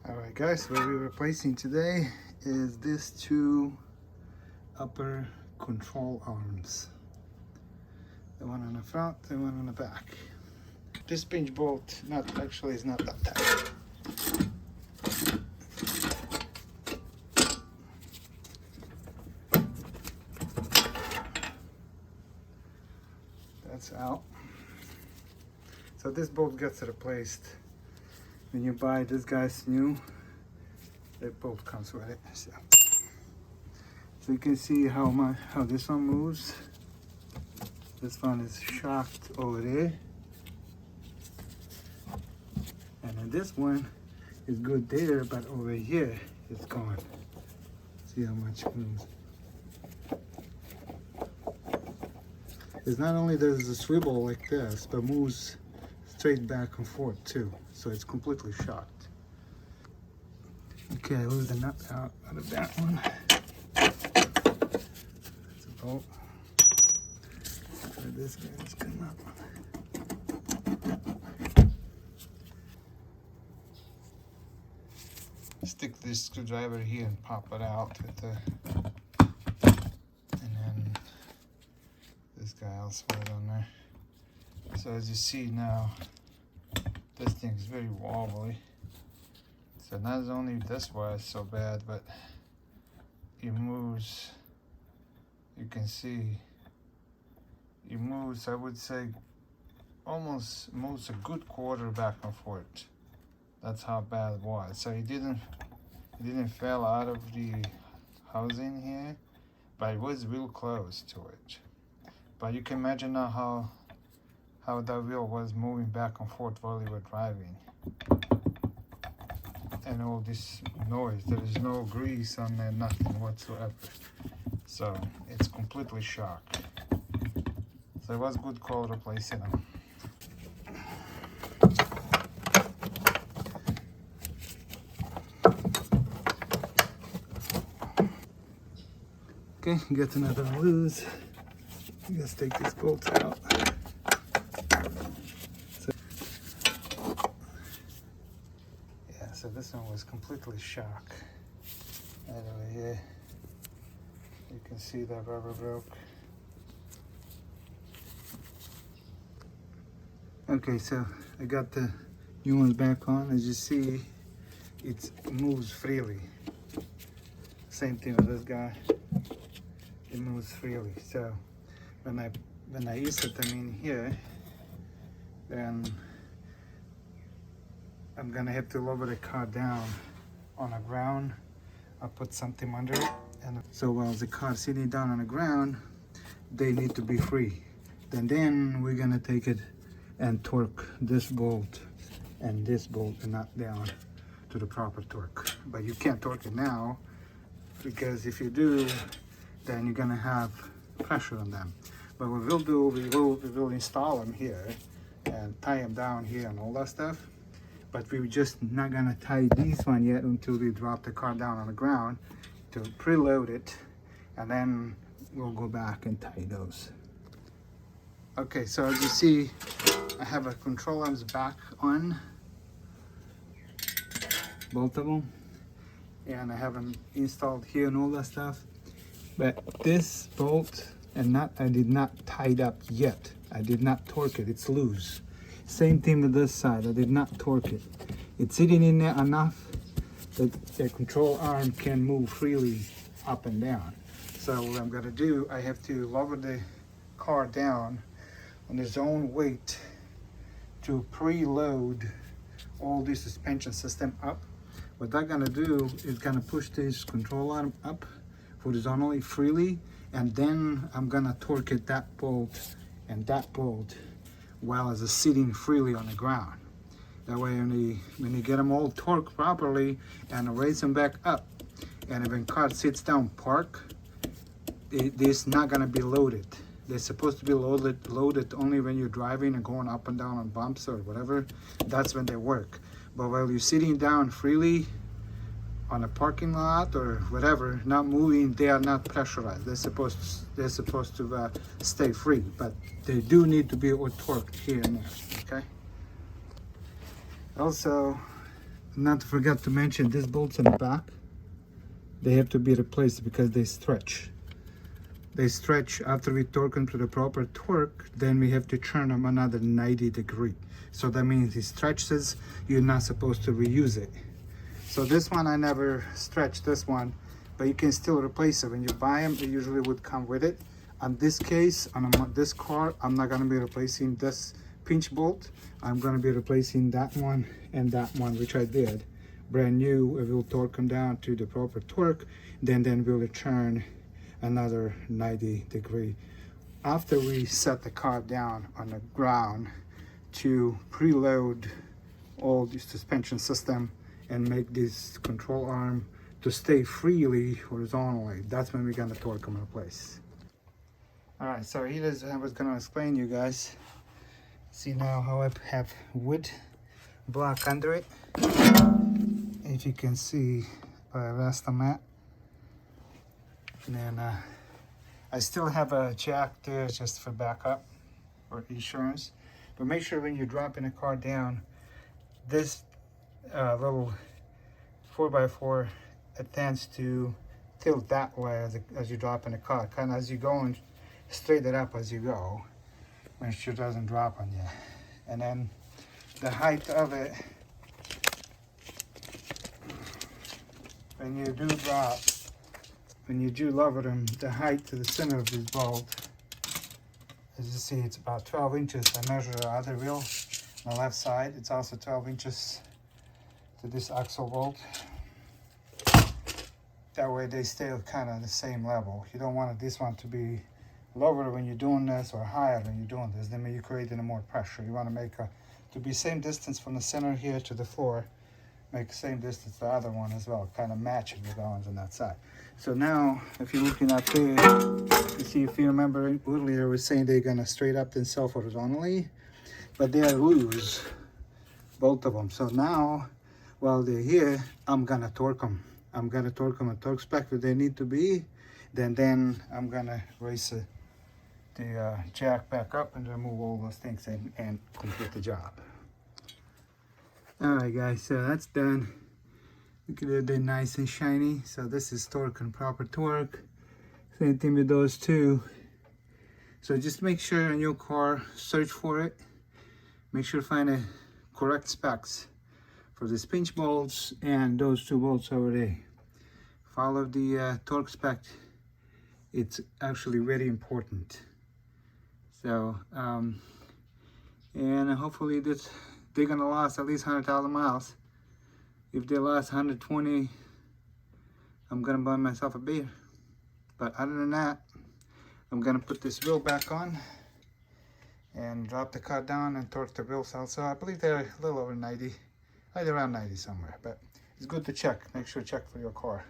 Alright guys, what we're replacing today is these two upper control arms. The one on the front, the one on the back. This pinch bolt is not that tight. That's out. So this bolt gets replaced. When you buy this guy's new, that bolt comes with it. So you can see how this one moves. This one is shocked over there, and then this one is good there, but over here it's gone. See how much it moves. It's not only there's a swivel like this, but moves straight back and forth too. So it's completely shocked. Okay, lose the nut out of that one. That's a bolt. So this guy's come up. Stick this screwdriver here and pop it out with the, and then this guy also right on there. So as you see now, this thing is very wobbly. So not only this why it's so bad, but it moves. You can see it moves. I would say almost moves a good quarter back and forth. That's how bad it was. So it didn't fall out of the housing here, but it was real close to it. But you can imagine now how that wheel was moving back and forth while you were driving. And all this noise, there is no grease on there, nothing whatsoever. So it's completely shocked. So it was a good call replacing them. Okay, get another one loose. Let's take these bolts out. So this one was completely shocked. Right over here, you can see that rubber broke. Okay, so I got the new ones back on. As you see, it moves freely. Same thing with this guy. It moves freely. So when I use it, here, then I'm gonna have to lower the car down on the ground. I'll put something under it, and so while the car sitting down on the ground, they need to be free. Then we're gonna take it and torque this bolt and this bolt and not down to the proper torque. But you can't torque it now, because if you do, then you're gonna have pressure on them. But what we'll do, we will install them here and tie them down here and all that stuff. But we're just not gonna tie these one yet until we drop the car down on the ground to preload it, and then we'll go back and tie those. Okay, so as you see, I have a control arms back on, both of them, and I have them installed here and all that stuff. But this bolt and nut, I did not tie it up yet. I did not torque it, it's loose. Same thing with this side, I did not torque it. It's sitting in there enough that the control arm can move freely up and down. So what I'm gonna do, I have to lower the car down on its own weight to preload all this suspension system up. What I'm gonna do is gonna push this control arm up horizontally freely, and then I'm gonna torque it, that bolt and that bolt, while it's sitting freely on the ground. That way when you get them all torqued properly and raise them back up, and when car sits down park, it's not gonna be loaded. They're supposed to be loaded only when you're driving and going up and down on bumps or whatever. That's when they work. But while you're sitting down freely on a parking lot or whatever, not moving, they are not pressurized. They're supposed to stay free, but they do need to be torqued here and there. Okay. Also, not to forget to mention, these bolts in the back, they have to be replaced because they stretch. They stretch after we torque them to the proper torque, then we have to turn them another 90 degree. So that means it stretches, you're not supposed to reuse it. So this one, I never stretched this one, but you can still replace it. When you buy them, it usually would come with it. On this case, on this car, I'm not gonna be replacing this pinch bolt. I'm gonna be replacing that one and that one, which I did. Brand new, we'll torque them down to the proper torque, then we'll turn another 90 degree. After we set the car down on the ground to preload all the suspension system and make this control arm to stay freely horizontally, that's when we're gonna torque them in place. All right, so here is, I was gonna explain you guys. See now how I have wood block under it. If you can see by rest on that. And then I still have a jack there just for backup or insurance. But make sure when you're dropping a car down, this little 4x4, it tends to tilt that way as you're dropping the car. Kind of as you're going straight it up as you go, make sure it doesn't drop on you. And then the height of it, when you do drop, when you do lower them, the height to the center of this bolt, as you see, it's about 12 inches. I measure the other wheel on the left side. It's also 12 inches to this axle bolt. That way they stay kind of the same level. You don't want this one to be lower when you're doing this or higher when you're doing this. Then you're creating more pressure. You want to make to be same distance from the center here to the floor. Make the same distance the other one as well, kind of matching with the ones on that side. So now, if you're looking up there, you see, if you remember earlier, I was saying they're gonna straight up themselves horizontally, but they are loose, both of them. So now, while they're here, I'm gonna torque them. I'm gonna torque them at torque spec where they need to be. Then I'm gonna raise the jack back up and remove all those things and complete the job. All right, guys, so that's done. Look at it, they're nice and shiny. So this is torque and proper torque. Same thing with those two. So just make sure in your car, search for it. Make sure to find the correct specs for these pinch bolts and those two bolts over there. Follow the torque spec. It's actually very important. So, and hopefully they're gonna last at least 100,000 miles. If they last 120, I'm gonna buy myself a beer. But other than that, I'm gonna put this wheel back on and drop the car down and torque the wheels out. So I believe they're a little over 90, right around 90 somewhere. But it's good to check. Make sure to check for your car.